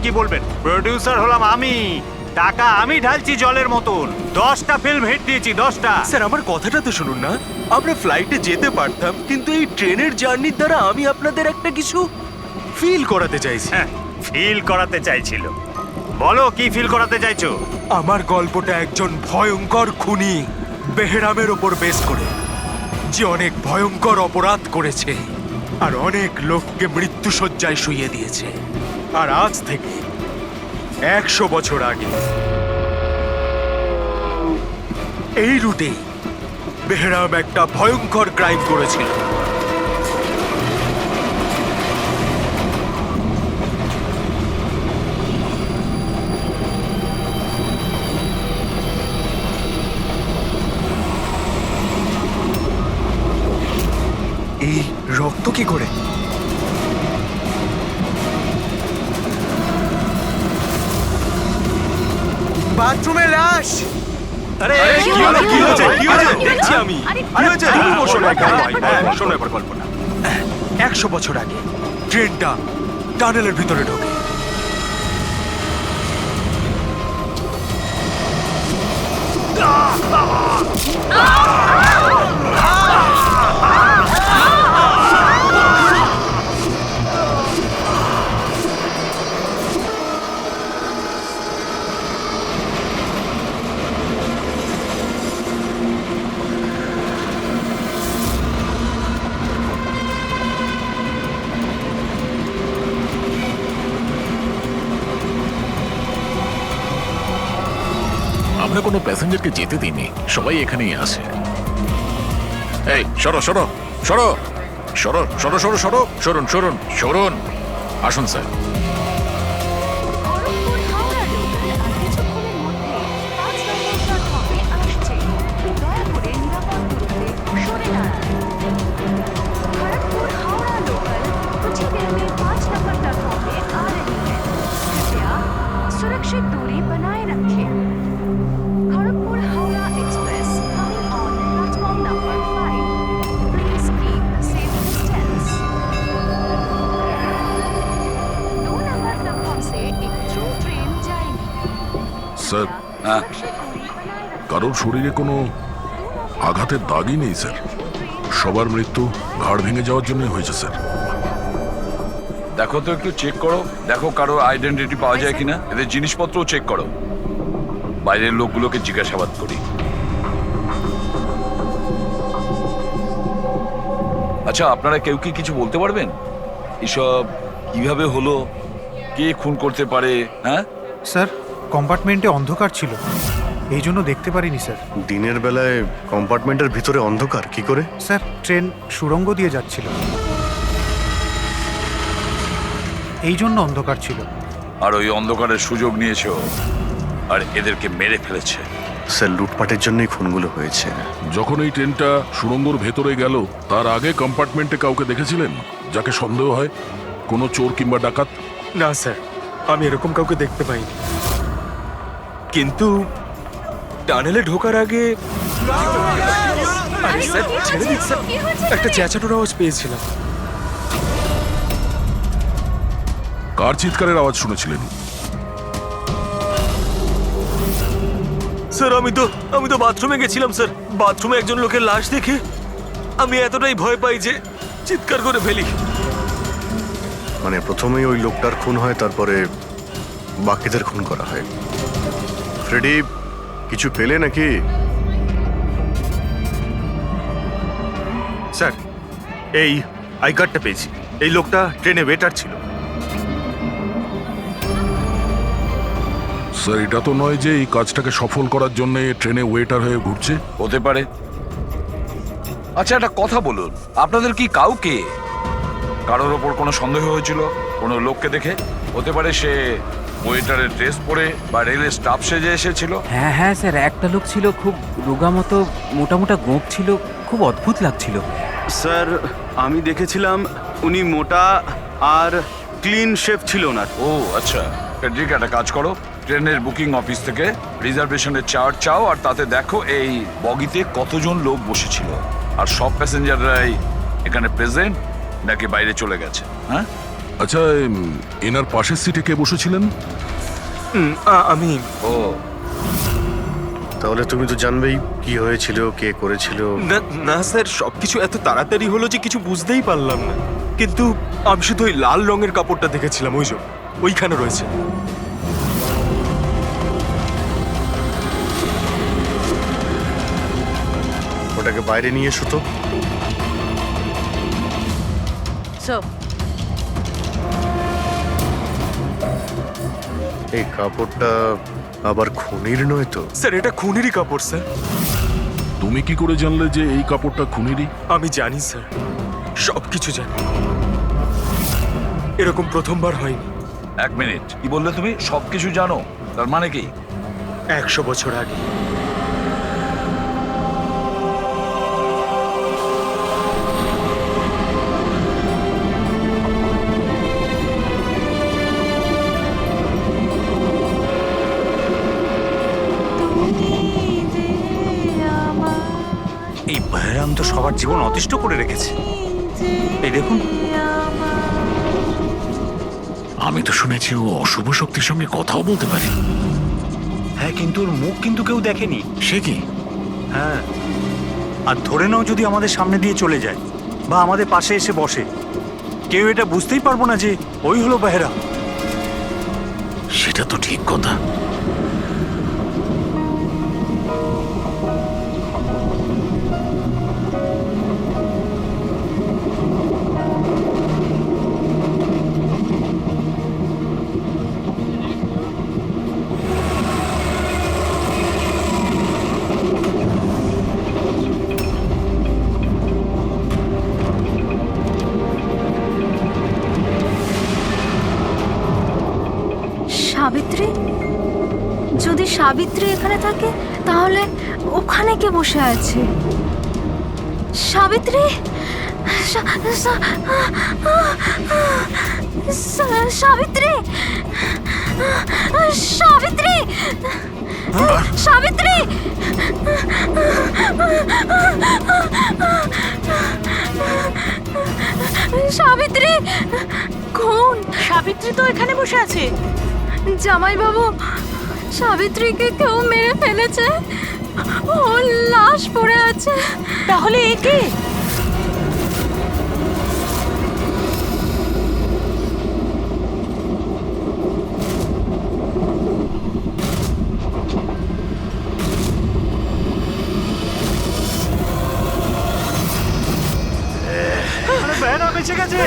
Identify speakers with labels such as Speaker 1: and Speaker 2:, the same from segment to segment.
Speaker 1: কি বলবেন? প্রোডিউসার হলাম আমি, টাকা আমি ঢালছি জলের মতন। 10টা ফিল্ম হিট দিয়েছি, 10টা।
Speaker 2: স্যার আমার কথাটা তো শুনুন না। আমরা ফ্লাইটে যেতে পারতাম, কিন্তু এই ট্রেনের জার্নির দ্বারা আমি আপনাদের একটা কিছু ফিল করাতে চাইছি।
Speaker 1: হ্যাঁ, ফিল করাতে চাইছিল। বলো কি ফিল করাতে চাইছো?
Speaker 2: আমার গল্পটা একজন ভয়ঙ্কর খুনি বেহরামের ওপর বেস করে, যে অনেক ভয়ঙ্কর অপরাধ করেছে আর অনেক লোককে মৃত্যুশয্যায় শুইয়ে দিয়েছে। আর আজ থেকে 100 বছর আগে এই রুটে বেহরাম একটা ভয়ঙ্কর ক্রাইম করেছিল। এই রক্ত কি করে? বাথরুমে লাশ।
Speaker 1: আরে
Speaker 2: কি হলো? কি হয়েছে? কি হয়েছে? দেখছি আমি। কি হয়েছে? তুমি বসো না,
Speaker 1: শোনো এবার গল্পটা।
Speaker 2: 100 বছর আগে ট্রেনটা টানেলের ভিতরে ঢোকে।
Speaker 3: আমরা কোনো প্যাসেঞ্জারকে যেতে দিইনি, সবাই এখানেই আসে। এই সরো সরো সরো সরো সরো সরো সরো সরুন সরুন সরুন, আসুন স্যার।
Speaker 4: খড়গপুর হাওড়া লোকাল আর কিছুক্ষণের মধ্যে 5 নম্বর প্ল্যাটফর্মে আসছে। দয়া করে নিরাপদ দূরত্বে সরে দাঁড়ান। खड़गपुर हावड़ा लोकल कुछ ही देर में 5 नंबर प्लेटफॉर्म पे आ रही है। कृपया सुरक्षित दूरी बनाए रखें। Kharagpur Howrah express coming on platform number 5। Please keep the safe distance. 2 number platform से एक थ्रू ट्रेन जाएगी।
Speaker 3: স্যার,
Speaker 4: सुरक्षित दूरी बनाए रखें।
Speaker 3: কারোর শরীরে কোনো আঘাতের দাগই নেই স্যার। সবার মৃত্যু ঘাড় ভেঙে যাওয়ার জন্যই হয়েছে স্যার।
Speaker 5: দেখো তো, একটু চেক করো, দেখো কারো আইডেন্টিটি পাওয়া যায় কিনা। এদের জিনিসপত্রও চেক করো। বাইরের লোকগুলোকে জিজ্ঞাসাবাদ করি। আচ্ছা, আপনারা কেউ কি কিছু বলতে পারবেন? এসব কিভাবে হলো, কে খুন করতে পারে? হ্যাঁ
Speaker 6: স্যার, কম্পার্টমেন্টে অন্ধকার ছিল, এই জন্য দেখতে পারিনি স্যার।
Speaker 7: দিনের বেলায় কম্পার্টমেন্টের ভিতরে অন্ধকার কি করে?
Speaker 6: স্যার, ট্রেন সুড়ঙ্গ দিয়ে যাচ্ছিল, এই জন্য অন্ধকার ছিল।
Speaker 5: আর ওই অন্ধকারের সুযোগ নিয়েছো আর এদেরকে মেরে ফেলেছে।
Speaker 7: স্যার, লুটপাটের জন্যই খুনগুলো হয়েছে।
Speaker 3: যখন এই ট্রেনটা সুড়ঙ্গর ভেতরে গেল, তার আগে কম্পার্টমেন্টে কাউকে দেখেছিলেন যাকে সন্দেহ হয়? কোনো চোর কিংবা ডাকাত?
Speaker 2: না স্যার, আমি এরকম কাউকে দেখতে পাইনি। কিন্তু টানেলে ঢোকার আগে আরে স্যার, ছেড়ে দিন স্যার, একটা চেঁচানোর আওয়াজ পেয়েছিলাম।
Speaker 3: কার চিৎকারের আওয়াজ শুনেছিলেন?
Speaker 2: স্যার, আমি তো বাথরুমে গেছিলাম স্যার। বাথরুমে একজন লোকের লাশ দেখে আমি এতটাই ভয় পাই যে চিৎকার করে ফেলি।
Speaker 7: মানে প্রথমেই ওই লোকটার খুন হয়, তারপরে বাকিদের খুন করা হয়। ফ্রেডি, কিছু পেলে নাকি?
Speaker 8: স্যার, এই আই কার্ডটা পেয়েছি। এই লোকটা ট্রেনে ওয়েটার ছিল।
Speaker 3: স্যার, এটা তো নয় যে এই কাজটাকে সফল করার জন্য ট্রেনে ওয়েটার হয়ে ঘুরছে।
Speaker 5: হতে পারে। আচ্ছা, একটা কথা বলুন, আপনাদের কি কাউকে কারোর ওপর কোনো সন্দেহ হয়েছিল কোনো লোককে দেখে? হতে পারে সে ওয়েটারের ড্রেস পরে বা রেলের স্টাফ সেজে এসেছিল।
Speaker 9: হ্যাঁ হ্যাঁ স্যার, একটা লোক ছিল, খুব রোগা মতো, মোটা মোটা গোঁফ ছিল, খুব অদ্ভুত লাগছিল।
Speaker 8: স্যার, আমি দেখেছিলাম উনি মোটা আর ক্লিন শেভ ছিল ওনার।
Speaker 5: ও আচ্ছা, ফেডরিক, একটা কাজ করো, ট্রেনের বুকিং অফিস থেকে রিজার্ভেশনের চার্ট চাও আর তাতে দেখো এই বগিতে কতজন লোক বসেছিল আর সব প্যাসেঞ্জাররাই এখানে প্রেজেন্ট নাকি বাইরে চলে গেছে। হ্যাঁ,
Speaker 10: আচ্ছা এনার পাশের সিটে কে বসেছিলেন?
Speaker 2: আমি
Speaker 5: ও
Speaker 7: তাহলে তুমি তো জানবেই কি হয়েছিল, কে করেছিল।
Speaker 2: না স্যার, সবকিছু এত তাড়াতাড়ি হলো যে কিছু বুঝতেই পারলাম না। কিন্তু আমি শুধু ওই লাল রঙের কাপড়টা দেখেছিলাম, ওই যে ওইখানে রয়েছে।
Speaker 7: ওটাকে বাইরে নিয়ে এসো তো। এই কাপড়টা আবার খুনির নয় তো?
Speaker 2: স্যার এটা খুনেরই কাপড় স্যার।
Speaker 10: তুমি কি করে জানলে যে এই কাপড়টা খুনেরই?
Speaker 2: আমি জানি স্যার, সবকিছু জানি। এরকম প্রথমবার হয়নি।
Speaker 5: 1 মিনিট, কি বললে তুমি? সবকিছু জানো তার মানে কি?
Speaker 2: 100 বছর আগে
Speaker 1: এই বহরাম তো সবার জীবন অতিষ্ঠ করে রেখেছে। এই দেখুন,
Speaker 3: আমি তো শুনেছি ও অশুভ শক্তির সঙ্গে কথাও বলতে পারে।
Speaker 1: হ্যাঁ, কিন্তু ওর মুখ কিন্তু কেউ দেখেনি।
Speaker 3: সে কি?
Speaker 1: হ্যাঁ, আর ধরে নাও যদি আমাদের সামনে দিয়ে চলে যায় বা আমাদের পাশে এসে বসে, কেউ এটা বুঝতেই পারবো না যে ওই হলো বেহরাম।
Speaker 3: সেটা তো ঠিক কথা।
Speaker 4: সাবিত্রী? যদি সাবিত্রী এখানে থাকে তাহলে ওখানে কে বসে আছে? সাবিত্রী? সাবিত্রী? সাবিত্রী? সাবিত্রী? সাবিত্রী? কোন সাবিত্রী? তো এখানে বসে আছে। জামাইবাবু, সাবিত্রীকে কেউ মেরে ফেলেছে, ওর লাশ পড়ে আছে। তাহলে এ কে?
Speaker 1: বেহরাম এসে গেছে।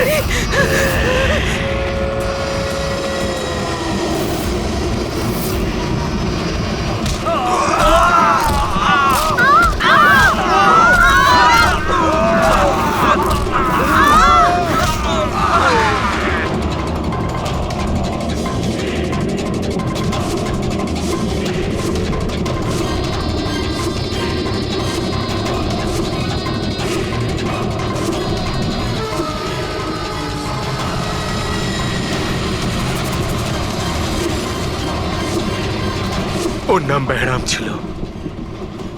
Speaker 2: ওর নাম বেহরাম ছিল।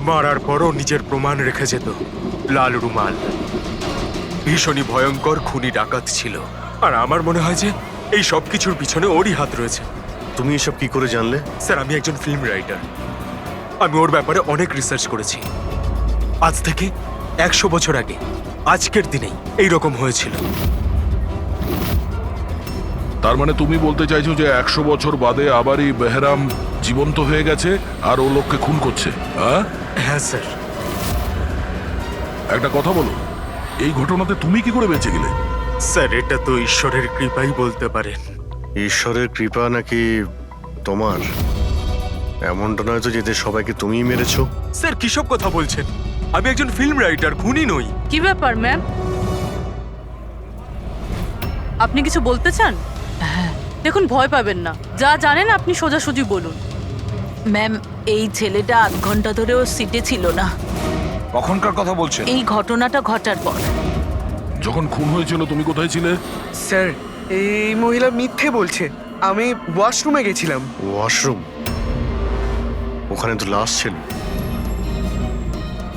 Speaker 2: মারার পরও নিজের প্রমাণ রেখে যেত, লাল রুমাল। ভীষণই ভয়ঙ্কর খুনি ডাকাত ছিল। আর আমার মনে হয় যে এই সব কিছুর পিছনে ওরই হাত রয়েছে।
Speaker 7: তুমি এসব কি করে জানলে?
Speaker 2: স্যার, আমি একজন ফিল্ম রাইটার। আমি ওর ব্যাপারে অনেক রিসার্চ করেছি। আজ থেকে 100 বছর আগে আজকের দিনেই এইরকম হয়েছিল।
Speaker 10: তার মানে তুমি বলতে চাইছো যে 100 বছর বাদে আবারই বেহরাম জীবন্ত হয়ে গেছে আর ও লোককে খুন করছে?
Speaker 2: হ্যাঁ স্যার।
Speaker 10: একটা কথা বলো, এই ঘটনাতে তুমি কি করে বেঁচে গেলে?
Speaker 2: স্যার, এটা তো ঈশ্বরের কৃপাই বলতে পারেন।
Speaker 7: ঈশ্বরের কৃপা নাকি তোমার? এমনটা নয় তো যে এদের সবাইকে তুমিই মেরেছো?
Speaker 2: স্যার, কিসব কথা বলছেন? আমি একজন ফিল্ম রাইটার, খুনি নই।
Speaker 11: কি ব্যাপার ম্যাম? আপনি কিছু বলতে চান? দেখুন, ভয় পাবেন না, যা জানেন আপনি সোজাসুজি বলুন।
Speaker 12: ম্যাম, এই ছেলেটা 8 ঘন্টা ধরেও সিটে ছিল না।
Speaker 5: কখনকার কথা বলছেন?
Speaker 12: এই ঘটনাটা ঘটার পর।
Speaker 10: যখন খুন হয়েছিল তুমি কোথায় ছিলে?
Speaker 13: স্যার, এই মহিলা মিথ্যে বলছে। আমি ওয়াশরুমে গেছিলাম।
Speaker 7: ওয়াশরুম? ওখানে তো লাশ ছিল,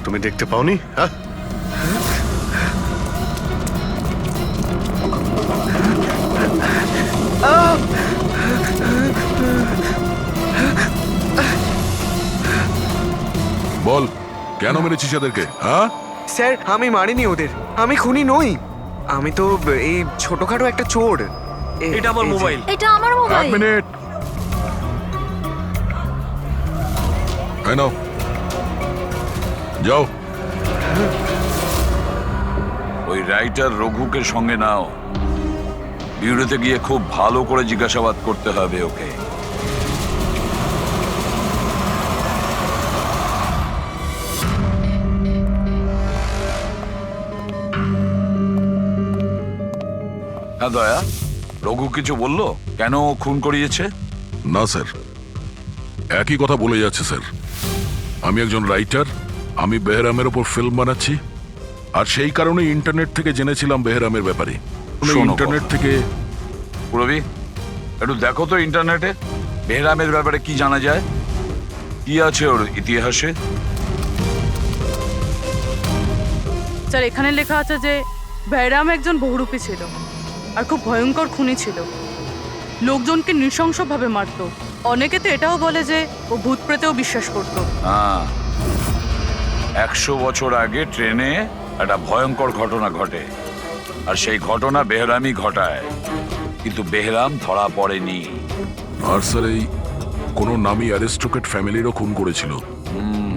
Speaker 7: তুমি দেখতে পাওনি? হ্যাঁ,
Speaker 10: বল, কেন মেরেছিস এদেরকে? হ্যাঁ,
Speaker 13: স্যার আমি মারিনি ওদের, আমি খুনি নই, আমি তো এই ছোটখাটো একটা চোর। এটা আমার মোবাইল।
Speaker 12: এটা আমার
Speaker 10: এক
Speaker 12: মোবাইল।
Speaker 10: মিনিট। এই নাও, যাও।
Speaker 5: ওই রাইটার রঘুকে সঙ্গে নাও, বিউরোতে গিয়ে খুব ভালো করে জিজ্ঞাসাবাদ করতে হবে ওকে। হ্যাঁ দয়া, রঘু কিছু বললো কেন ও খুন করিয়েছে?
Speaker 10: না স্যার, একই কথা বলে যাচ্ছে স্যার। আমি একজন রাইটার, আমি বেহরামের ওপর ফিল্ম বানাচ্ছি, আর সেই কারণে ইন্টারনেট থেকে জেনেছিলাম বেহরামের ব্যাপারে।
Speaker 5: শোনো
Speaker 10: ইন্টারনেট থেকে
Speaker 5: পুরবি, একটু দেখো তো ইন্টারনেটে বেহরামের ব্যাপারে কি জানা যায়, কি আছে ওর ইতিহাসে।
Speaker 11: স্যার এখানে লেখা আছে যে বেহরাম একজন বহুরূপী ছিল আর খুব ভয়ঙ্কর খুনি ছিল, লোকজনকে নৃশংসভাবে মারতো। অনেকে তো এটাও বলে যে ও ভূত প্রেতেও বিশ্বাস করতো।
Speaker 5: হ্যাঁ, 100 বছর আগে ট্রেনে একটা ভয়ঙ্কর ঘটনা ঘটে, আর সেই ঘটনা বেহরামই ঘটায়, কিন্তু বেহরাম ধরা পড়েনি।
Speaker 10: আর স্যার এই কোনো নামী অ্যারিস্টোক্রেট ফ্যামিলিরও খুন করেছিল।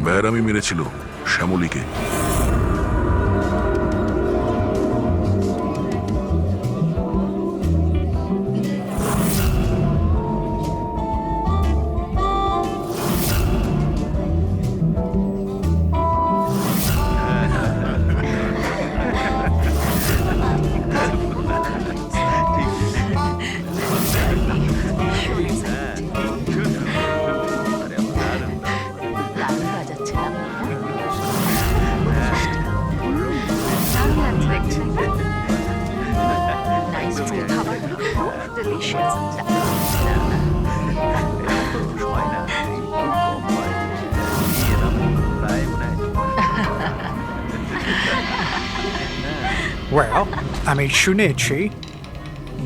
Speaker 10: বেহরামই মেরেছিল শ্যামলীকে।
Speaker 6: Well, আমি শুনেছি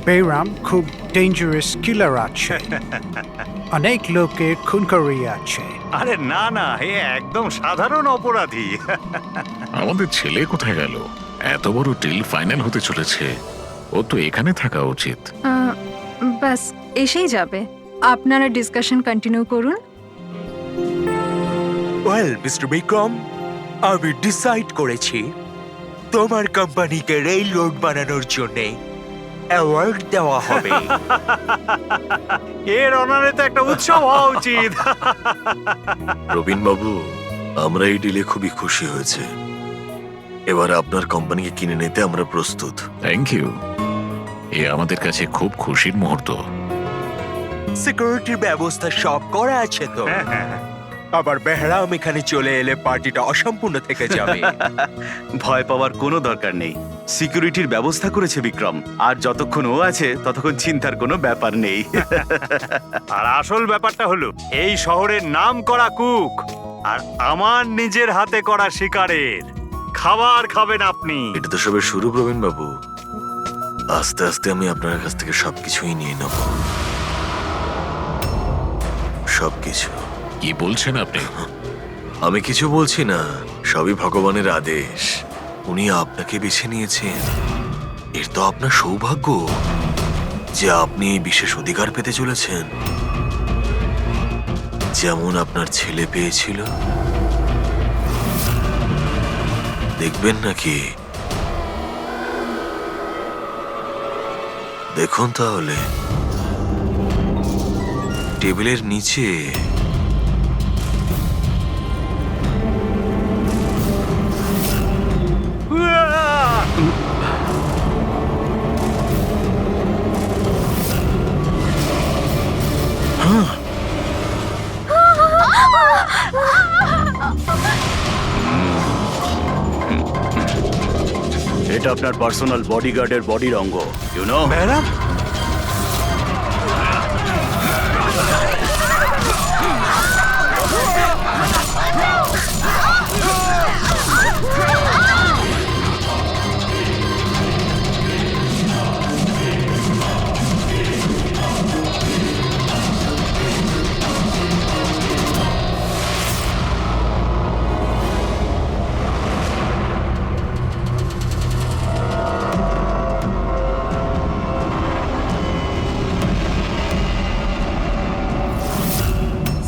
Speaker 6: বেহরাম খুব ডেঞ্জারাস কিলার আছে, অনেক লোকের খুন করিয়াছে।
Speaker 1: আরে না না, এ একদম সাধারণ অপরাধী।
Speaker 3: আমাদের ছেলে কোথায় গেল? এত বড় ডিল ফাইনাল হতে চলেছে, ও তো এখানে থাকা উচিত।
Speaker 4: বাস এসেই যাবে, আপনারা ডিসকাশন কন্টিনিউ করুন।
Speaker 2: ওয়েল মিস্টার বিক্রম, আমি ডিসাইড করেছি তোমার কোম্পানিকে রেল রোড বানানোর জন্য অ্যাওয়ার্ড দেওয়া হবে।
Speaker 1: এর অনারে তো একটা উৎসব হওয়া উচিত।
Speaker 7: রবিন বাবু, আমরা এই ডিলে খুবই খুশি হয়েছে। এবার আপনার কোম্পানিকে কিনে নিতে আমরা প্রস্তুত।
Speaker 3: থ্যাংক ইউ, এ আমাদের কাছে খুব খুশির মুহূর্ত।
Speaker 2: সিকিউরিটির ব্যবস্থা সব করা আছে তো? আবার বেহরাম এখানে চলে এলে পার্টিটা অসম্পূর্ণ থেকে যাবে।
Speaker 8: ভয় পাওয়ার কোনো দরকার নেই, সিকিউরিটির ব্যবস্থা করেছে বিক্রম, আর যতক্ষণ ও আছে ততক্ষণ চিন্তার কোনো ব্যাপার নেই।
Speaker 1: আর আসল ব্যাপারটা হলো এই শহরের নাম করা কুক আর আমার নিজের হাতে করা শিকারের খাবার খাবেন আপনি।
Speaker 7: এটা তো সবে শুরু প্রবীণ বাবু, আস্তে আস্তে আমি আপনার কাছ থেকে সবকিছুই নিয়ে নেব, সবকিছু।
Speaker 3: কি বলছেন আপনি?
Speaker 7: আমি কিছু বলছি না, সবই ভগবানের আদেশ। উনি আপনাকে বেছে নিয়েছেন, এর তো আপনার সৌভাগ্য যে আপনি এই বিশেষ অধিকার পেতে চলেছেন, যেমন আপনার ছেলে পেয়েছিল। দেখবেন নাকি? দেখুন তাহলে টেবিলের নিচে।
Speaker 8: এটা আপনার পার্সোনাল বডিগার্ডের বডির অঙ্গ, ইউ নো।
Speaker 2: ম্যাডাম,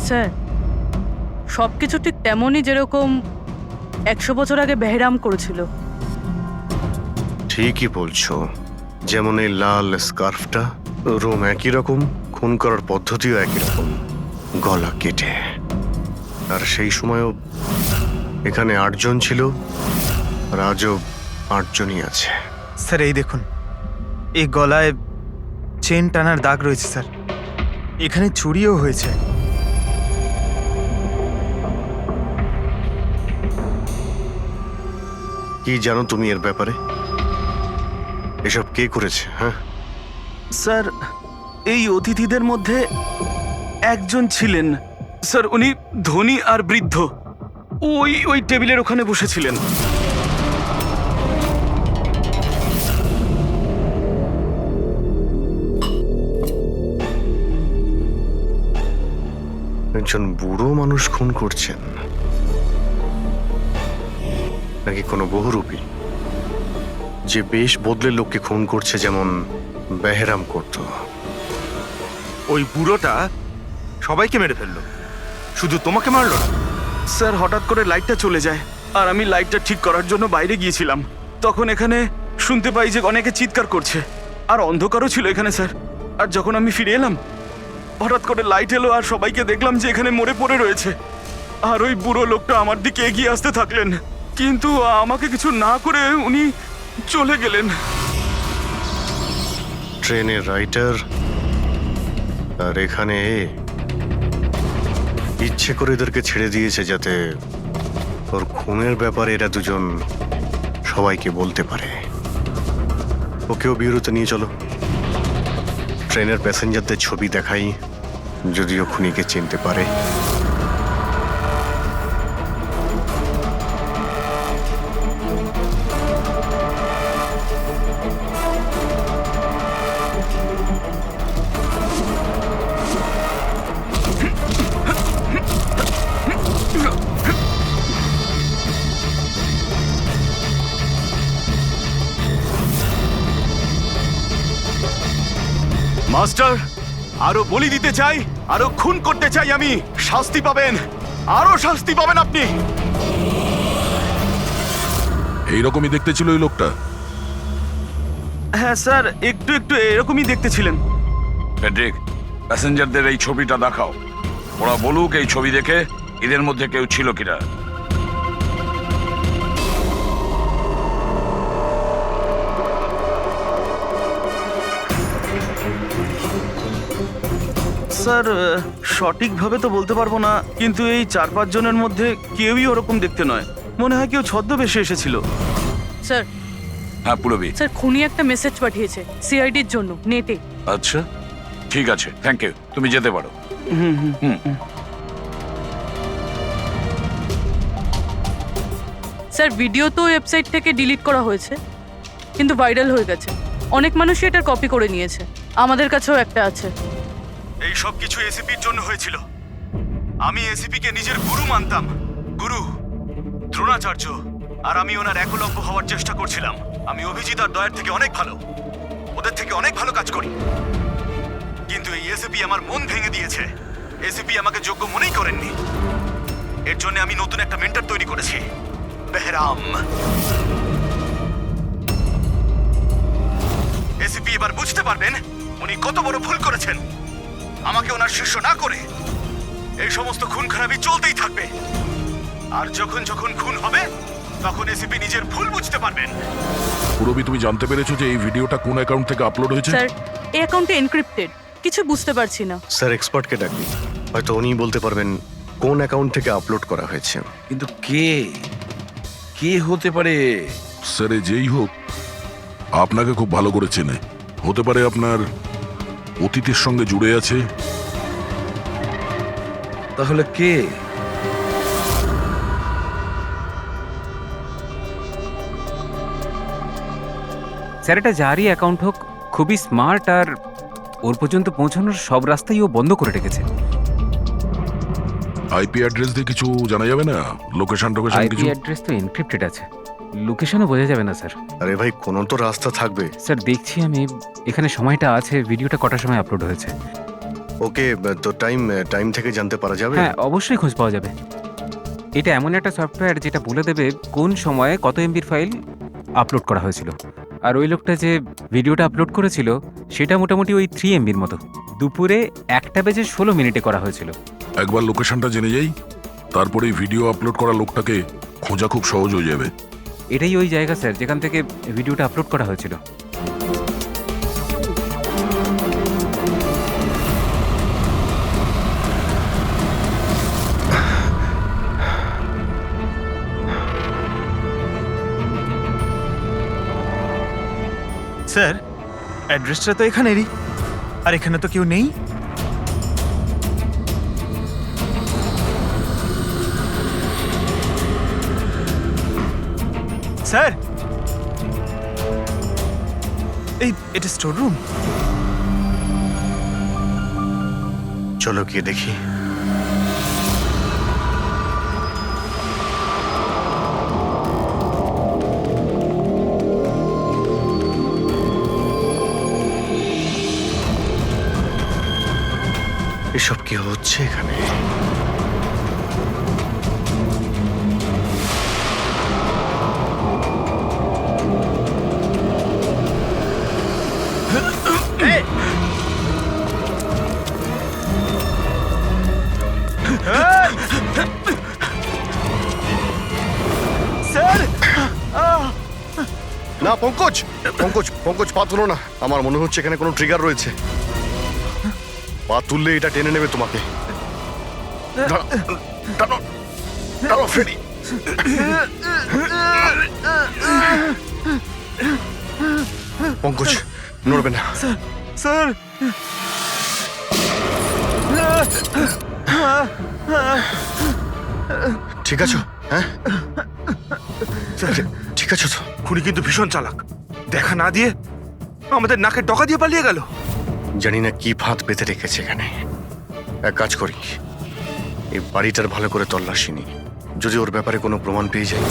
Speaker 11: স্যার সব কিছু ঠিক তেমনই যেরকম 100 বছর আগে বেহরাম করেছিল।
Speaker 14: ঠিকই বলছো, যেমন এই লাল স্কার্ফটা, রুম একই রকম, খুন করার পদ্ধতিও একই রকম, গলা কেটে। আর সেই সময়ও এখানে 8 জন ছিল, আর আজও 8 জনই আছে।
Speaker 13: স্যার এই দেখুন, এই গলায় চেন টানার দাগ রয়েছে স্যার, এখানে চুরিও হয়েছে।
Speaker 14: কি জানো তুমি এর ব্যাপারে? এসব কে করেছে? হ্যাঁ
Speaker 8: স্যার এই অতিথিদের মধ্যে একজন ছিলেন স্যার, উনি ধনী আর বৃদ্ধ, ওই টেবিলের ওখানে বসেছিলেন।
Speaker 14: একজন বুড়ো মানুষ খুন করছেন, নাকি কোনো বহুরূপী যে বেশ বদলে লোককে খুন করছে, যেমন বেহরাম করতো?
Speaker 13: ওই বুড়োটা সবাইকে মেরে ফেললো, শুধু তোমাকে মারলো না?
Speaker 8: স্যার হঠাৎ করে লাইটটা চলে যায়, আর আমি লাইটটা ঠিক করার জন্য বাইরে গিয়েছিলাম। তখন এখানে শুনতে পাই যে অনেকে চিৎকার করছে, আর অন্ধকারও ছিল এখানে স্যার। আর যখন আমি ফিরে এলাম, হঠাৎ করে লাইট এলো আর সবাইকে দেখলাম যে এখানে মরে পড়ে রয়েছে। আর ওই বুড়ো লোকটা আমার দিকে এগিয়ে আসতে থাকলেন, কিন্তু আমাকে কিছু না করে উনি চলে গেলেন।
Speaker 14: ট্রেনের রাইটার আর এখানে ইচ্ছে করে এদেরকে ছেড়ে দিয়েছে, যাতে ওর খুনের ব্যাপারে এরা দুজন সবাইকে বলতে পারে। ওকেও বিউরোতে নিয়ে চলো, ট্রেনের প্যাসেঞ্জারদের ছবি দেখাই, যদিও খুনিকে চিনতে পারে।
Speaker 8: মাস্টার, আরো বলি দিতে চাই, আরো খুন করতে চাই আমি। শাস্তি পাবেন, আরো শাস্তি পাবেন আপনি।
Speaker 10: এইরকমই দেখতে ছিল ওই লোকটা?
Speaker 8: হ্যাঁ স্যার, একটু একটু এরকমই দেখতে ছিলেন।
Speaker 5: ফেডরিক, প্যাসেঞ্জারদের এই ছবিটা দেখাও, ওরা বলুক এই ছবি দেখে এদের মধ্যে কেউ ছিল কিনা।
Speaker 8: স্যার সঠিকভাবে তো বলতে পারবো না, কিন্তু এই 4-5 জনের মধ্যে কেউই ওরকম দেখতে নয়। মনে হয় কেউ ছদ্মবেশে এসেছিল।
Speaker 11: স্যার
Speaker 5: হ্যাঁ পুরবি।
Speaker 11: স্যার খুনি একটা মেসেজ পাঠিয়েছে সিআইডির জন্য নেটে।
Speaker 5: আচ্ছা ঠিক আছে, থ্যাংক ইউ, তুমি যেতে পারো।
Speaker 11: স্যার ভিডিও তো ওয়েবসাইট থেকে ডিলিট করা হয়েছে, কিন্তু ভাইরাল হয়ে গেছে। অনেক মানুষই এটার কপি করে নিয়েছে, আমাদের কাছেও একটা আছে।
Speaker 8: এই সব কিছু এসিপির জন্য হয়েছিল। আমি এসিপিকে নিজের গুরু মানতাম, গুরু দ্রোণাচার্য, আর আমি ওনার একলব্য হওয়ার চেষ্টা করছিলাম। আমি অভিজিৎ আর দয়ার থেকে অনেক ভালো, ওদের থেকে অনেক ভালো কাজ করি, কিন্তু এই এসিপি আমার মন ভেঙে দিয়েছে। এসিপি আমাকে যোগ্য মনেই করেননি। এর জন্য আমি নতুন একটা মেন্টর তৈরি করেছি, বেহরাম। এসিপি এবার বুঝতে পারবেন উনি কত বড় ভুল করেছেন। আমাকে ওনার শিষ্য না করে এই সমস্ত খুন খারাপি চলতেই থাকবে, আর যখন যখন খুন হবে তখন এসিপি নিজের ভুল বুঝতে পারবেন।
Speaker 10: পুরবি, তুমি জানতে পেরেছো যে এই ভিডিওটা কোন অ্যাকাউন্ট থেকে আপলোড হয়েছে?
Speaker 11: স্যার এই অ্যাকাউন্টে এনক্রিপ্টেড, কিছু বুঝতে পারছি না।
Speaker 14: স্যার এক্সপার্টকে ডাকি, হয়তো উনিই বলতে পারবেন কোন অ্যাকাউন্ট থেকে আপলোড করা হয়েছে।
Speaker 5: কিন্তু কে কে হতে পারে?
Speaker 10: স্যার যেই হোক, আপনাকে খুব ভালো করে চেনে। হতে পারে আপনার অতীতের সঙ্গে জুড়ে আছে।
Speaker 5: তাহলে কে?
Speaker 9: স্যার এটা যারই অ্যাকাউন্ট হোক, খুবই স্মার্ট, আর ওর পর্যন্ত পৌঁছানোর সব রাস্তাই ও বন্ধ করে রেখেছে।
Speaker 10: আইপি অ্যাড্রেস দিয়ে কিছু জানা যাবে না? লোকেশন
Speaker 9: আইপি
Speaker 10: কিছু?
Speaker 9: অ্যাড্রেস তো এনক্রিপ্টেড আছে, লোকেশনও বোঝা যাবে না স্যার।
Speaker 14: আরে ভাই, কোনো তো রাস্তা থাকবে।
Speaker 9: স্যার দেখছি আমি, এখানে সময়টা আছে, ভিডিওটা কটার সময় আপলোড হয়েছে।
Speaker 14: ওকে, তো টাইম থেকে জানতে পারা যাবে?
Speaker 9: হ্যাঁ, অবশ্যই খোঁজ পাওয়া যাবে। এটা এমন একটা সফটওয়্যার যেটা বলে দেবে কোন সময়ে কত এমবির ফাইল আপলোড করা হয়েছিল। আর ওই লোকটা যে ভিডিওটা আপলোড করেছিল সেটা মোটামুটি ওই 3 এমবির মতো। দুপুরে 1:16 করা হয়েছিল।
Speaker 10: একবার লোকেশনটা জেনে যাই, তারপরে ভিডিও আপলোড করা লোকটাকে খোঁজা খুব সহজ হয়ে যাবে।
Speaker 9: এটাই ওই জায়গা স্যার যেখান থেকে ভিডিওটা আপলোড করা হয়েছিল।
Speaker 8: স্যার, অ্যাড্রেসটা তো এখানেরই, আর এখানে তো কেউ নেই। স্যার, এটা স্টোর রুম।
Speaker 14: চলো গিয়ে দেখি। এসব কি হচ্ছে এখানে?
Speaker 8: স্যার,
Speaker 14: না পঙ্কজ, পঙ্কজ পা তুলো না। আমার মনে হচ্ছে এখানে কোনো ট্রিগার রয়েছে। পা তুললে এটা টেনে নেবে তোমাকে। দাঁড়াও ফ্রেডি। পঙ্কজ নড়বে না।
Speaker 8: স্যার,
Speaker 14: ঠিক আছো? হ্যাঁ ঠিক আছো তো?
Speaker 8: খুনি কিন্তু ভীষণ চালাক। দেখা না দিয়ে আমাদের নাকের ডকা দিয়ে পালিয়ে গেল।
Speaker 14: জানি না কি ফাঁদ পেতে রেখেছে এখানে। এক কাজ করি, এই বাড়িটার ভালো করে তল্লাশি নি। যদি ওর ব্যাপারে কোনো প্রমাণ পেয়ে যাই।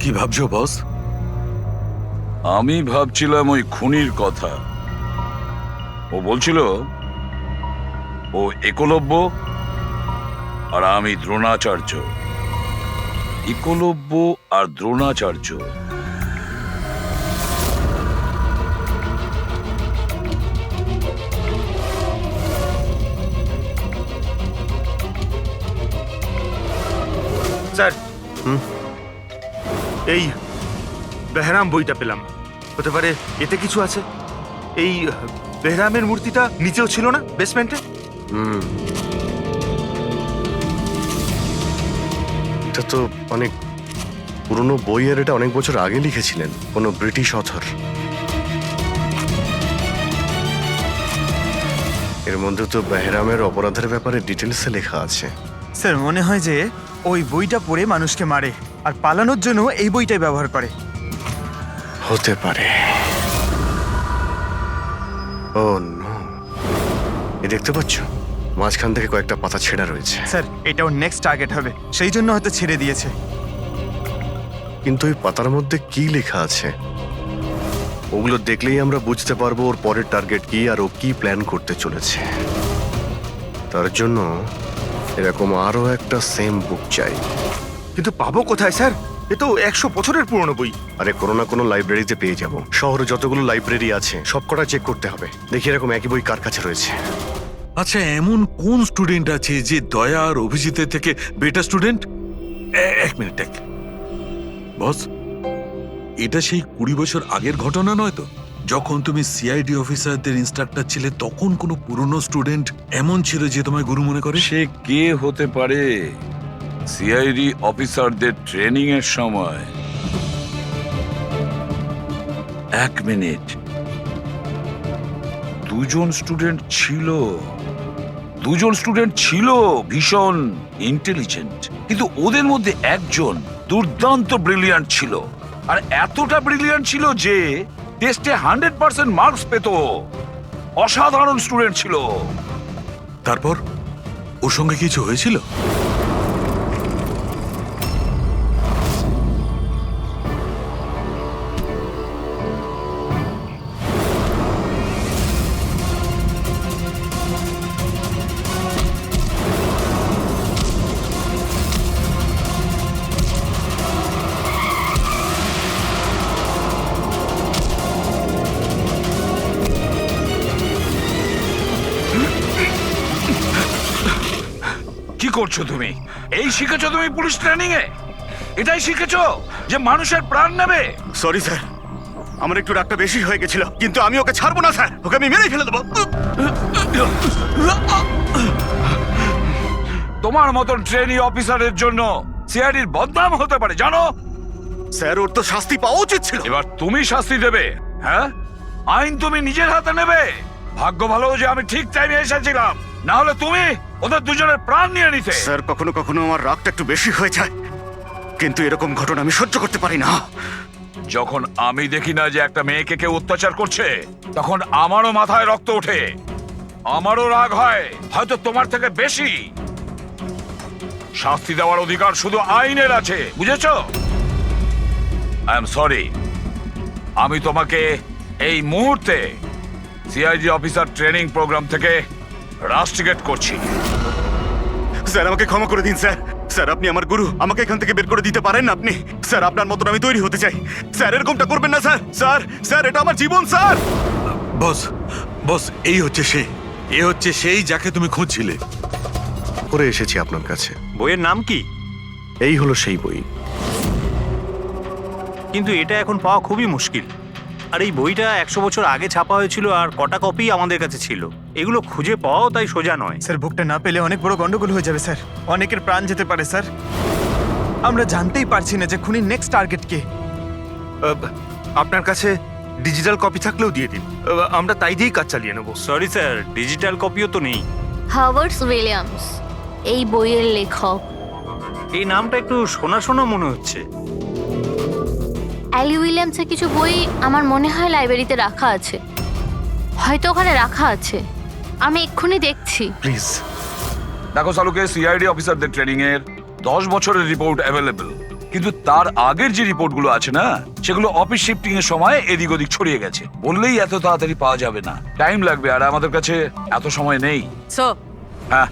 Speaker 5: কি ভাবছো বস? আমি ভাবছিলাম ওই খুনির কথা। ও বলছিল ও একলব্য আর আমি দ্রোণাচার্য। একলব্য আর দ্রোণাচার্য।
Speaker 8: স্যার, এই বেহরাম বইটা পেলাম। হতে পারে এতে কিছু আছে। এই বেহরামের মূর্তিটা নিচেও ছিল না, বেসমেন্টে?
Speaker 14: এটা তো অনেক পুরনো বই, আর এটা অনেক বছর আগে লিখেছিলেন কোনো ব্রিটিশ অথর। এর মধ্যে তো বেহরামের অপরাধের ব্যাপারে ডিটেলসে লেখা আছে।
Speaker 8: স্যার, মনে হয় যে ওই বইটা পড়ে মানুষকে মারে আর পালানোর জন্য এই বইটাই ব্যবহার করে।
Speaker 14: হতে পারে। ও নো, এ দেখতে পাচ্ছ মাঝখান থেকে কয়েকটা পাতা ছেঁড়া রয়েছে।
Speaker 8: স্যার, এটা ওর নেক্সট টার্গেট হবে, সেই জন্য হয়তো ছেড়ে দিয়েছে।
Speaker 14: কিন্তু এই পাতার মধ্যে কি লেখা আছে ওগুলো দেখলেই আমরা বুঝতে পারবো ওর পরের টার্গেট কি আর ও কি প্ল্যান করতে চলেছে। তার জন্য এরকম আরো একটা সেম বুক চাই।
Speaker 8: কিন্তু পাবো কোথায় স্যার? এ তো 100 বছরের পুরনো বই।
Speaker 14: আরে কোনো না কোনো লাইব্রেরিতে পেয়ে যাব। শহরে যতগুলো লাইব্রেরি আছে সবকটা চেক করতে হবে, দেখি এরকম একই বই কার কাছে রয়েছে।
Speaker 15: আচ্ছা, এমন কোন স্টুডেন্ট আছে যে দয়া আর অভিজিতের থেকে বেটার স্টুডেন্ট? এক মিনিট, বস, এটা সেই 20 বছর আগের ঘটনা নয় তো? যখন তুমি সিআইডি অফিসারদের ইনস্ট্রাক্টর ছিলে তখন কোনো পুরনো স্টুডেন্ট এমন ছিল যে তোমায় গুরু মনে করে?
Speaker 5: সে কে হতে পারে? সিআইডি অফিসারদের ট্রেনিং এর সময়। এক মিনিট, দুজন স্টুডেন্ট ছিল ভীষণ ইন্টেলিজেন্ট, কিন্তু ওদের মধ্যে একজন দুর্দান্ত ব্রিলিয়ান্ট ছিল। আর এতটা ব্রিলিয়ান্ট ছিল যে টেস্টে 100% মার্কস পেত। অসাধারণ স্টুডেন্ট ছিল।
Speaker 15: তারপর ওর সঙ্গে কিছু হয়েছিল?
Speaker 5: করছো তুমি? এই শিখেছো তুমি পুলিশ ট্রেনিং এ? এটাই শিখেছো যে মানুষের প্রাণ নেবে?
Speaker 8: সরি স্যার, আমার একটু রাগটা বেশি হয়ে গেছিল, কিন্তু আমি ওকে ছাড়বো না স্যার, ওকে আমি মেরেই ফেলে দেবো।
Speaker 5: তোমার মতন ট্রেনি অফিসারের জন্য সিআইডির বদনাম হতে পারে, জানো?
Speaker 8: স্যার, ওর তো শাস্তি পাওয়া উচিত ছিল।
Speaker 5: এবার তুমি শাস্তি দেবে, হ্যাঁ? আইন তুমি নিজের হাতে নেবে। ভাগ্য ভালো যে আমি ঠিক টাইমে এসেছিলাম, না হলে তুমি ওদের দুজনের প্রাণ নিয়ে নিতে।
Speaker 8: স্যার, কখনো কখনো আমার রাগটা একটু বেশি হয়ে যায়, কিন্তু এরকম ঘটনা আমি সহ্য করতে পারি না।
Speaker 5: যখন আমি দেখি না যে একটা মেয়েকে কেউ অত্যাচার করছে, তখন আমারও মাথায় রক্ত ওঠে, আমারও রাগ হয়, হয়তো তোমার থেকে বেশি। শাস্তি দেওয়ার অধিকার শুধু আইনের আছে, বুঝেছো? আই এম সরি, আমি তোমাকে এই মুহূর্তে সিআইডি অফিসার ট্রেনিং প্রোগ্রাম থেকে রাস্টিকেট করছি।
Speaker 8: স্যার, আমাকে ক্ষমা করে দিন স্যার। স্যার, আপনি আমার গুরু, আমাকে এখান থেকে বের করে দিতে পারেন না আপনি? স্যার, আপনার মতন আমি তৈরি হতে চাই। স্যার, এরকমটা করবেন না স্যার। স্যার, স্যার, এটা আমার জীবন স্যার।
Speaker 15: বস, বস, এই হচ্ছে সে, এ হচ্ছে সেই যাকে তুমি খুঁজছিলে।
Speaker 14: করে এসেছি আপনার কাছে।
Speaker 1: বইয়ের নাম কি?
Speaker 14: এই হলো সেই বই।
Speaker 1: কিন্তু এটা এখন পাওয়া খুবই মুশকিল। আর এই বইটা 100 বছর আগে ছাপা হয়েছিল, আর কটা কপি আমাদের কাছে ছিল। এগুলো খুঁজে পাওয়াও তাই সোজা নয়।
Speaker 13: স্যার, বুকটা না পেলে অনেক বড় গন্ডগোল হয়ে যাবে স্যার। অনেকের প্রাণ যেতে পারে স্যার। আমরা জানতেই পারছি না যে খুনির নেক্সট টার্গেট কে।
Speaker 2: আপনার কাছে ডিজিটাল কপি থাকলেও দিয়ে দিন, আমরা তাই দিয়েই কাজ চালিয়ে নেব।
Speaker 1: সরি স্যার, ডিজিটাল কপিও তো নেই।
Speaker 16: হাওয়ার্ড উইলিয়ামস এই বইয়ের লেখক।
Speaker 1: এই নামটা একটু শোনা শোনা মনে হচ্ছে।
Speaker 16: অ্যালি উইলিয়ামসের কিছু বই আমার মনে হয় লাইব্রেরিতে রাখা আছে, হয়তো ওখানে রাখা আছে। আমি এক্ষুনি দেখছি।
Speaker 14: প্লিজ
Speaker 5: দেখো সালুকে, সিআইডি অফিসারদের ট্রেনিং এর 10 বছরের রিপোর্ট অ্যাভেলেবল, কিন্তু তার আগের যে রিপোর্টগুলো আছে না, সেগুলো অফিস শিফটিং এর সময় এদিক ওদিক ছড়িয়ে গেছে। বললেই এত তাড়াতাড়ি পাওয়া যাবে না, টাইম লাগবে, আর আমাদের কাছে এত সময় নেই।
Speaker 11: স্যার,
Speaker 5: হ্যাঁ,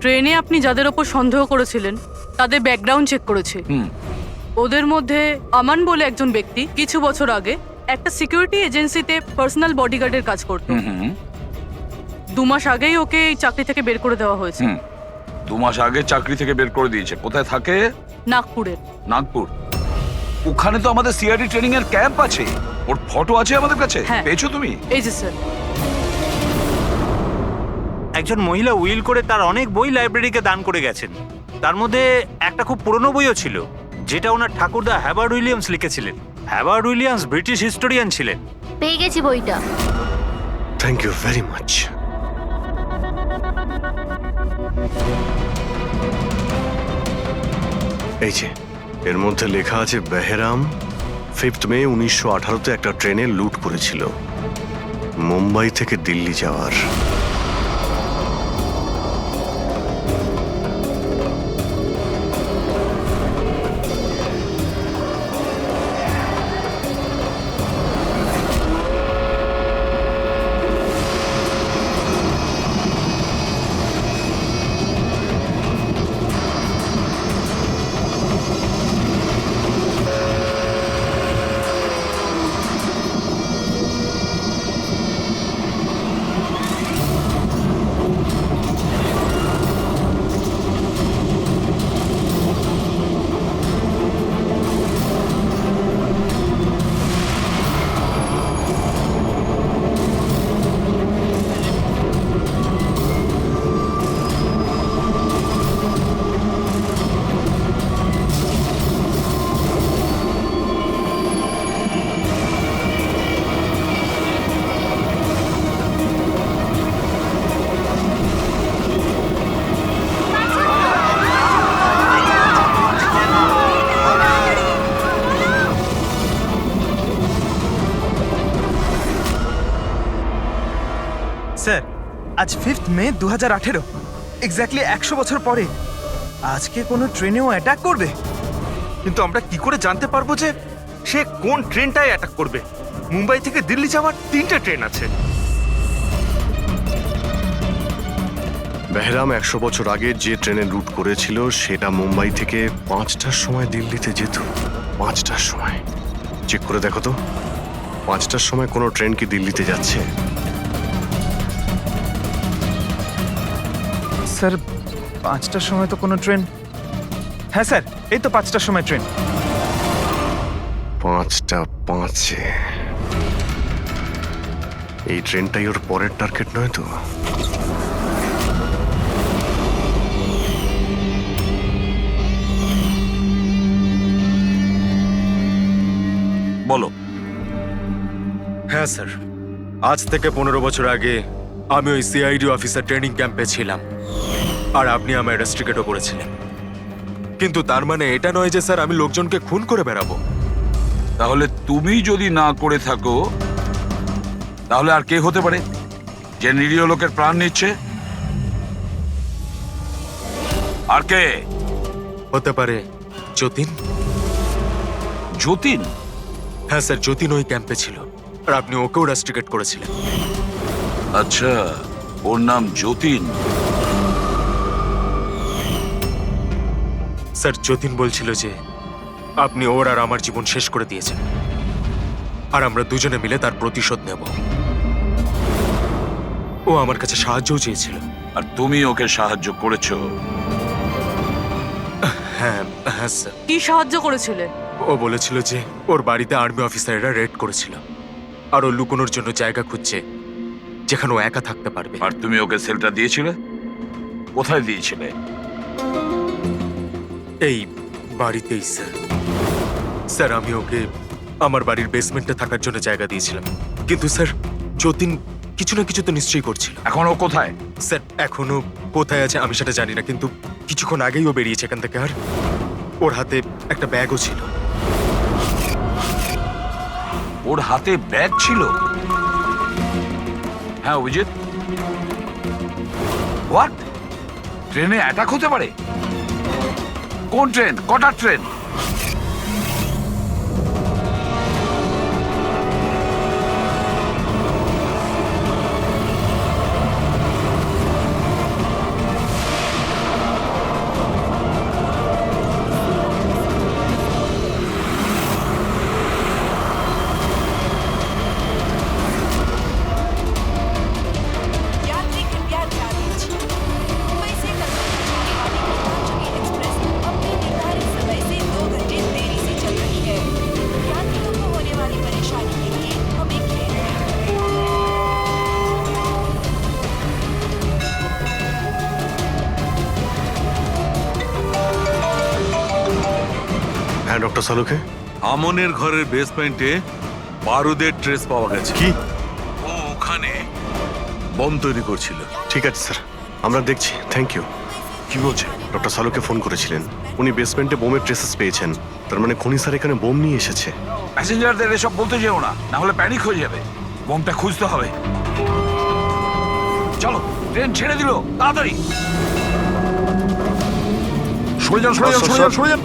Speaker 11: ট্রেনে আপনি যাদের ওপর সন্দেহ করেছিলেন তাদের ব্যাকগ্রাউন্ড চেক করেছে। ওদের মধ্যে আমান বলে একজন ব্যক্তি কিছু বছর আগে একটা সিকিউরিটি এজেন্সিতে পার্সোনাল বডিগার্ডের কাজ করত। 2 মাস আগেই ওকে এই চাকরি থেকে বের করে দেওয়া হয়েছে।
Speaker 5: 2 মাস আগে চাকরি থেকে বের করে দিয়েছে। কোথায় থাকে?
Speaker 11: নাগপুরের।
Speaker 5: নাগপুর? ওখানে তো আমাদের সিআইডি ট্রেনিং এর ক্যাম্প আছে, ওর ফটো আছে আমাদের কাছে। পেয়েছো তুমি?
Speaker 11: এই যে স্যার।
Speaker 1: একজন মহিলা উইল করে তার অনেক বই লাইব্রেরিকে দান করে গেছেন। তার মধ্যে একটা খুব পুরনো বইও ছিল, যেটা ওনার ঠাকুরদা হ্যাবার্ড উইলিয়ামস লিখেছিলেন। হ্যাবার্ড উইলিয়ামস ব্রিটিশ হিস্টোরিয়ান ছিলেন।
Speaker 16: পেয়ে গেছি বইটা।
Speaker 14: Thank you very much. এই যে এর মধ্যে লেখা আছে, বেহরাম 5 মে 1918-তে একটা ট্রেনে লুট করেছিল মুম্বাই থেকে দিল্লি যাওয়ার।
Speaker 13: স্যার, আজ 5 মে 2018, এক্স্যাক্টলি 100 বছর পরে আজকে কোনো ট্রেনেও অ্যাটাক করবে।
Speaker 2: কিন্তু আমরা কি করে জানতে পারবো যে সে কোন ট্রেনটায় অ্যাটাক করবে? মুম্বাই থেকে দিল্লি যাওয়ার 3টে ট্রেন আছে।
Speaker 14: বেহরাম 100 বছর আগে যে ট্রেনে লুট করেছিল, সেটা মুম্বাই থেকে 5টার সময় দিল্লিতে যেত। 5টার সময়? চেক করে দেখো তো, 5টার সময় কোনো ট্রেন কি দিল্লিতে যাচ্ছে?
Speaker 13: স্যার, 5টার সময় তো কোনো ট্রেন। হ্যাঁ স্যার, এই তো 5টার সময় ট্রেন।
Speaker 14: 5:05 এই ট্রেনটাই ওর পরের টার্গেট নয় তো?
Speaker 5: বলো।
Speaker 2: হ্যাঁ স্যার, আজ থেকে 15 বছর আগে আমি ওই সিআইডি অফিসার ট্রেনিং ক্যাম্পে ছিলাম, আর আপনি আমায় রেস্ট্রিকেটও করেছিলেন। কিন্তু তার মানে এটা নয় যে স্যার আমি লোকজনকে খুন করে বেড়াবো।
Speaker 5: তাহলে তুমি যদি না করে থাকো, তাহলে আর কে হতে পারে যে নিরীহ লোকের প্রাণ নিচ্ছে? আর কে
Speaker 2: হতে পারে? যতীন।
Speaker 5: যতীন?
Speaker 2: হ্যাঁ স্যার, যতীন ওই ক্যাম্পে ছিল, আর আপনি ওকেও রেস্ট্রিকেট করেছিলেন।
Speaker 5: আচ্ছা, ওর নাম যতীন।
Speaker 2: স্যার, যতীন বলছিল যে আপনি ওর আর আমার জীবন শেষ করে দিয়েছেন, আর আমরা দুজনে মিলে তার প্রতিশোধ নেব। ও আমার কাছে সাহায্যও চেয়েছিল।
Speaker 5: আর তুমি ওকে সাহায্য করেছো?
Speaker 2: হ্যাঁ হ্যাঁ স্যার।
Speaker 11: কি সাহায্য করেছিলে?
Speaker 2: ও বলেছিল যে ওর বাড়িতে আর্মি অফিসাররা রেড করেছিল, আর ও লুকোনোর জন্য জায়গা খুঁজছে যেখানে ও একা থাকতে পারবে।
Speaker 5: আর তুমি ওকে সেলটা দিয়েছিলে? কোথায় দিয়েছিলে?
Speaker 2: এই বাড়িতেই স্যার। স্যার, আমি ওকে আমার বাড়ির বেসমেন্টে থাকার জন্য জায়গা দিয়েছিলাম, কিন্তু স্যার যতীন কিছু না কিছু তো নিশ্চয়ই করছিল।
Speaker 5: এখন ও কোথায়?
Speaker 2: স্যার, এখনো কোথায় আছে আমি সেটা জানি না, কিন্তু কিছুক্ষণ আগেই ও বেরিয়েছে এখান থেকে, আর ওর হাতে একটা ব্যাগও ছিল।
Speaker 5: ওর হাতে ব্যাগ ছিল? হ্যাঁ অভিজিৎ, হোয়াট? ট্রেনে অ্যাটাক হতে পারে? কোন ট্রেন? কটার ট্রেন?
Speaker 4: यात्री कृपया ध्यान दीजिए, मुंबई से कलकत्ता जाने वाली कलकत्ता एक्सप्रेस अपने निर्धारित समय से 2 घंटे देरी से चल रही है। यात्रियों को होने वाली परेशानी के लिए हमें खेद है।
Speaker 14: হ্যাঁ ডক্টর সালুকে।
Speaker 15: আমনের ঘরের বেসমেন্টে বারুদের ট্রেস পাওয়া গেছে।
Speaker 14: কি?
Speaker 15: ও ওখানে বোম তৈরি করছিল।
Speaker 14: ঠিক আছে স্যার, আমরা দেখছি। Thank you.
Speaker 5: কি বলছে?
Speaker 14: ডক্টর সালুকে ফোন করেছিলেন, উনি বেসমেন্টে বোমের ট্রেসেস পেয়েছেন। তার মানে খুনি স্যার এখানে বোম নিয়ে এসেছে।
Speaker 5: প্যাসেঞ্জারদের এসব বলতে যেও না, না হলে প্যানিক হয়ে যাবে। বোমটা খুঁজতে হবে। চলো, ট্রেন ছেড়ে দিল, তাড়াতাড়ি সরে যান, সরে যান, সরে যান, সরে যান।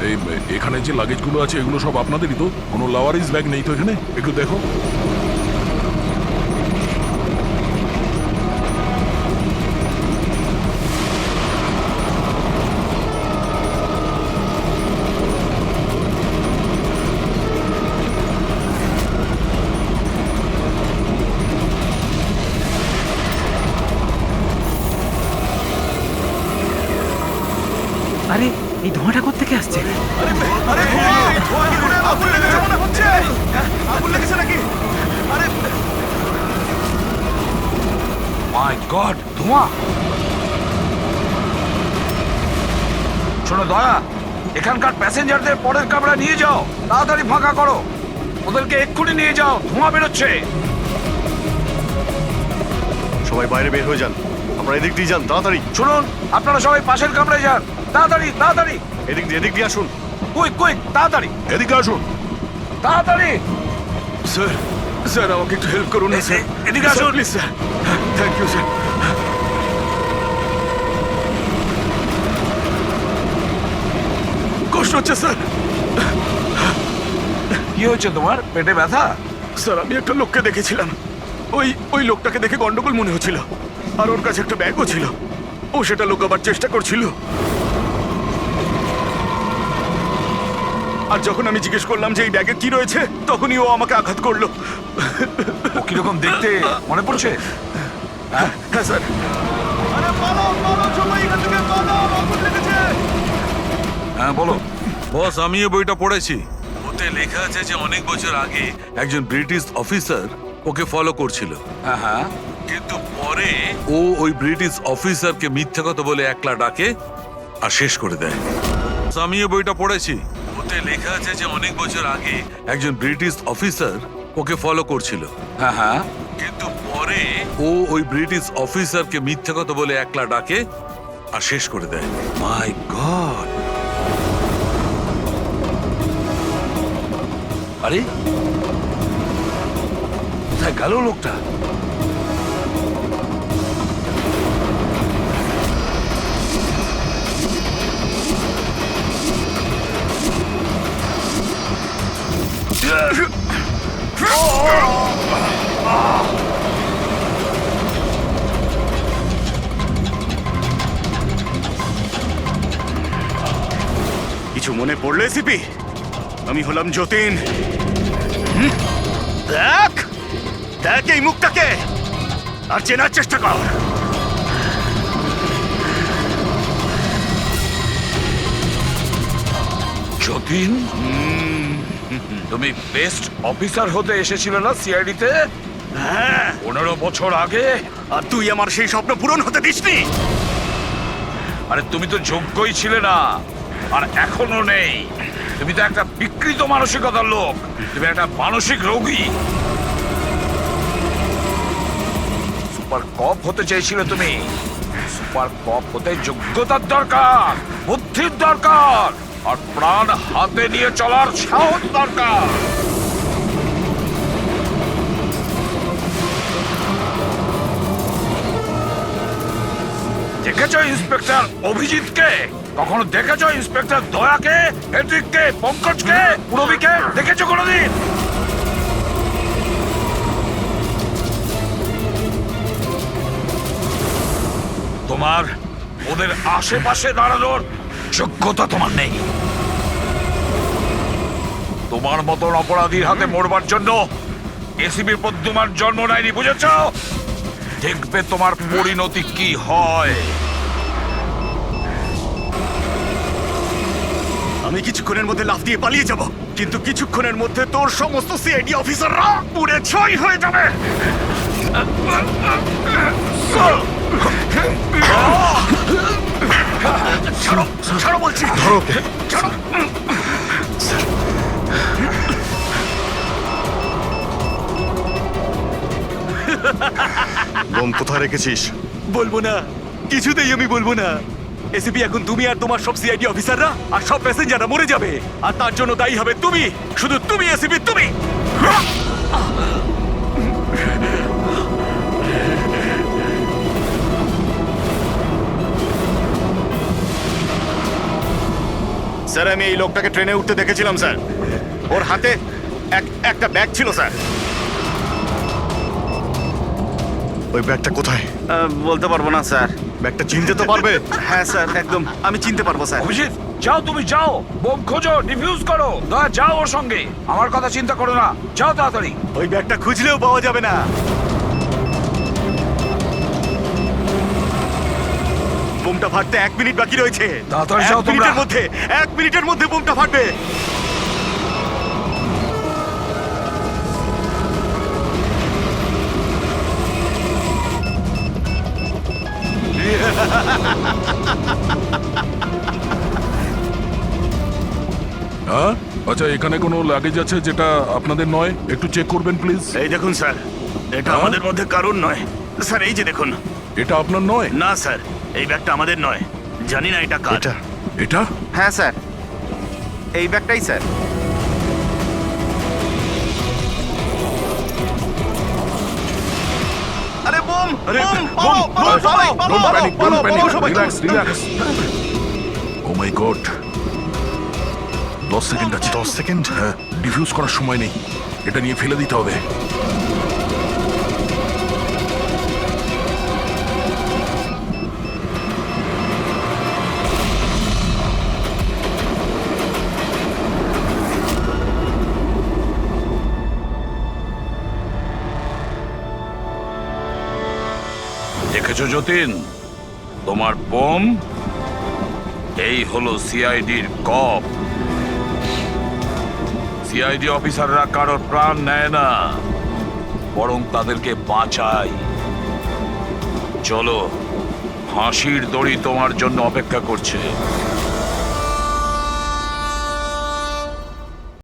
Speaker 10: এই এখানে যে লাগেজগুলো আছে এগুলো সব আপনাদেরই তো? কোনো লাওয়ারিস ব্যাগ নেই তো এখানে? একটু দেখো।
Speaker 9: আরে এই ধোঁয়াটা কোত্থেকে আসছে?
Speaker 5: মাই গড, ধোঁয়া! শোনো দয়া, এখানকার প্যাসেঞ্জারদের পরের কামরা নিয়ে যাও, তাড়াতাড়ি ফাঁকা করো। ওদেরকে এক্ষুনি নিয়ে যাও, ধোঁয়া বেরোচ্ছে।
Speaker 14: সবাই বাইরে বের হয়ে যান, আপনারা এদিক দিয়ে যান তাড়াতাড়ি।
Speaker 5: শুনুন, আপনারা সবাই পাশের কামরায় যান, তাড়াতাড়ি তাড়াতাড়ি।
Speaker 14: এদিক দিয়ে আসুন।
Speaker 5: কুইক কুইক, তাড়াতাড়ি
Speaker 10: এদিকে আসুন।
Speaker 5: তাড়াতাড়ি।
Speaker 2: স্যার, স্যার আমাকে একটু হেল্প করুন না স্যার।
Speaker 5: এদিকে আসুন
Speaker 2: please sir. Thank you sir. কষ্ট হচ্ছে স্যার।
Speaker 5: কি হয়েছে তোমার? পেটে ব্যথা?
Speaker 2: স্যার, আমি একটা লোককে দেখেছিলাম। ওই লোকটাকে দেখে গন্ডগোল মনে হচ্ছিল, আর ওর কাছে একটা ব্যাগও ছিল।
Speaker 8: ও সেটা লুকাবার চেষ্টা করছিল। আর যখন আমি জিজ্ঞেস করলাম যে এই ব্যাগে কি রয়েছে, তখনই ও আমাকে আঘাত করলো।
Speaker 5: ও কিরকম দেখতে মনে পড়ছে?
Speaker 8: হ্যাঁ স্যার।
Speaker 15: হ্যাঁ বলো। বস, আমি এই বইটা পড়েছি। ওতে লেখা আছে যে অনেক বছর আগে একজন ব্রিটিশ অফিসার ওকে ফলো করছিল।
Speaker 5: হ্যাঁ,
Speaker 15: কিন্তু পরে ও ওই ব্রিটিশ অফিসারকে মিথ্যা কথা বলে একলা ডাকে আর শেষ করে দেয়। আমি এই বইটা পড়েছি। ওতে লেখা আছে যে অনেক বছর আগে একজন ব্রিটিশ অফিসার ওকে ফলো করছিল।
Speaker 5: হ্যাঁ,
Speaker 15: কিন্তু পরে ও ওই ব্রিটিশ অফিসারকে মিথ্যা কথা বলে একলা ডাকে আর শেষ করে দেয়।
Speaker 5: মাই গড! আরে কোথায় গেল লোকটা?
Speaker 8: কিছু মনে পড়লে সিপি? আমি হলাম যতীন। দেখ দেখ এই মুখটাকে, আর চেনার চেষ্টা কর।
Speaker 5: যতীন, তুমি বেস্ট অফিসার হতে এসেছিলে না সিআইডিতে?
Speaker 8: হ্যাঁ,
Speaker 5: 15 বছর আগে।
Speaker 8: আর তুই আমার সেই স্বপ্ন পূরণ হতে দিসনি।
Speaker 5: আরে তুমি তো যোগ্যই ছিলে না, আর এখনো নেই। তুমি তো একটা বিকৃত মানসিকতার লোক। তুমি একটা মানসিক রোগী। সুপার কপ হতে চেয়েছিলে তুমি। সুপার কপ হতে যোগ্যতার দরকার, বুদ্ধির দরকার, আর প্রাণ হাতে নিয়ে চলার সাহস দরকার। দেখেছো ইন্সপেক্টর অভিজিৎকে? কখনো দেখেছো ইন্সপেক্টর দয়াকে, হেড্রিককে, পঙ্কজকে, পুরবীকে? দেখেছো কোনোদিন? তোমার ওদের আশেপাশে দাঁড়ানোর যোগ্যতা তোমার নেই। তোমার মতন অপরাধীর হাতে মরবার জন্য এসিবি প্রদ্যুমান জন্ম নেয়নি, বুঝেছ? দেখবে তোমার পরিণতি কি হয়।
Speaker 8: আমি কিছুক্ষণের মধ্যে লাফ দিয়ে পালিয়ে যাব, কিন্তু কিছুক্ষণের মধ্যে তোর সমস্ত সিআইডি অফিসাররা পুড়ে ছাই হয়ে যাবে। ছাড়ো, ছাড়ো বলছি।
Speaker 14: ধরো।
Speaker 8: ছাড়ো।
Speaker 14: বোম কোথায় রেখেছিস?
Speaker 8: বলবো না, কিছুতেই আমি বলবো না। এসিপি, এখন তুমি আর তোমার সব সিআইডি অফিসাররা আর সব প্যাসেঞ্জাররা মরে যাবে, আর তার জন্য দায়ী হবে তুমি, শুধু তুমি এসিপি, তুমি। স্যার, আমি এই লোকটাকে ট্রেনে উঠতে দেখেছিলাম স্যার। ওর হাতে একটা ব্যাগ ছিল স্যার।
Speaker 14: ওই ব্যাগটা কোথায়?
Speaker 8: বলতে পারবো না স্যার।
Speaker 14: ব্যাগটা চিনতে তো পারবে?
Speaker 8: হ্যাঁ স্যার, একদম আমি চিনতে পারবো স্যার।
Speaker 5: অভিজিৎ, যাও, তুমি যাও, বোম খোঁজো, ডিফিউজ করো। দয়া, যাও ওর সঙ্গে। আমার কথা চিন্তা করো না, যাও তাড়াতাড়ি।
Speaker 8: ওই ব্যাগটা খুঁজলেও পাওয়া যাবে না। বোমটা ফাটতে 1 মিনিট বাকি রয়েছে।
Speaker 5: তাড়াতাড়ি যাও তোমরা।
Speaker 8: 1 মিনিটের মধ্যে বোমটা ফাটবে।
Speaker 10: হ্যাঁ, আচ্ছা, এখানে কোনো লাগেজ আছে যেটা আপনাদের নয়? একটু চেক করবেন প্লিজ।
Speaker 8: এই দেখুন স্যার, এটা আমাদের মধ্যে কারণ নয় স্যার। এই যে দেখুন।
Speaker 10: এটা আপনার নয়?
Speaker 8: না স্যার, এই ব্যাগটা আমাদের নয়। জানি না এটা কার।
Speaker 10: এটা?
Speaker 8: হ্যাঁ স্যার, এই ব্যাগটাই স্যার। আরে bomb, bomb,
Speaker 10: Don't panic, don't panic. Relax, relax. Oh my God. 10 second আছে।
Speaker 14: 10 সেকেন্ড?
Speaker 10: হ্যাঁ, ডিফিউজ করার সময় নেই। এটা নিয়ে ফেলে দিতে হবে।
Speaker 5: দেখেছো যতীন, তোমার বোম এই হলো সিআইডির কপ। সিআইডি অফিসাররা কারোর প্রাণ নেয় না, বরং তাদেরকে বাঁচায়। চলো, ফাঁসির দড়ি তোমার জন্য অপেক্ষা করছে।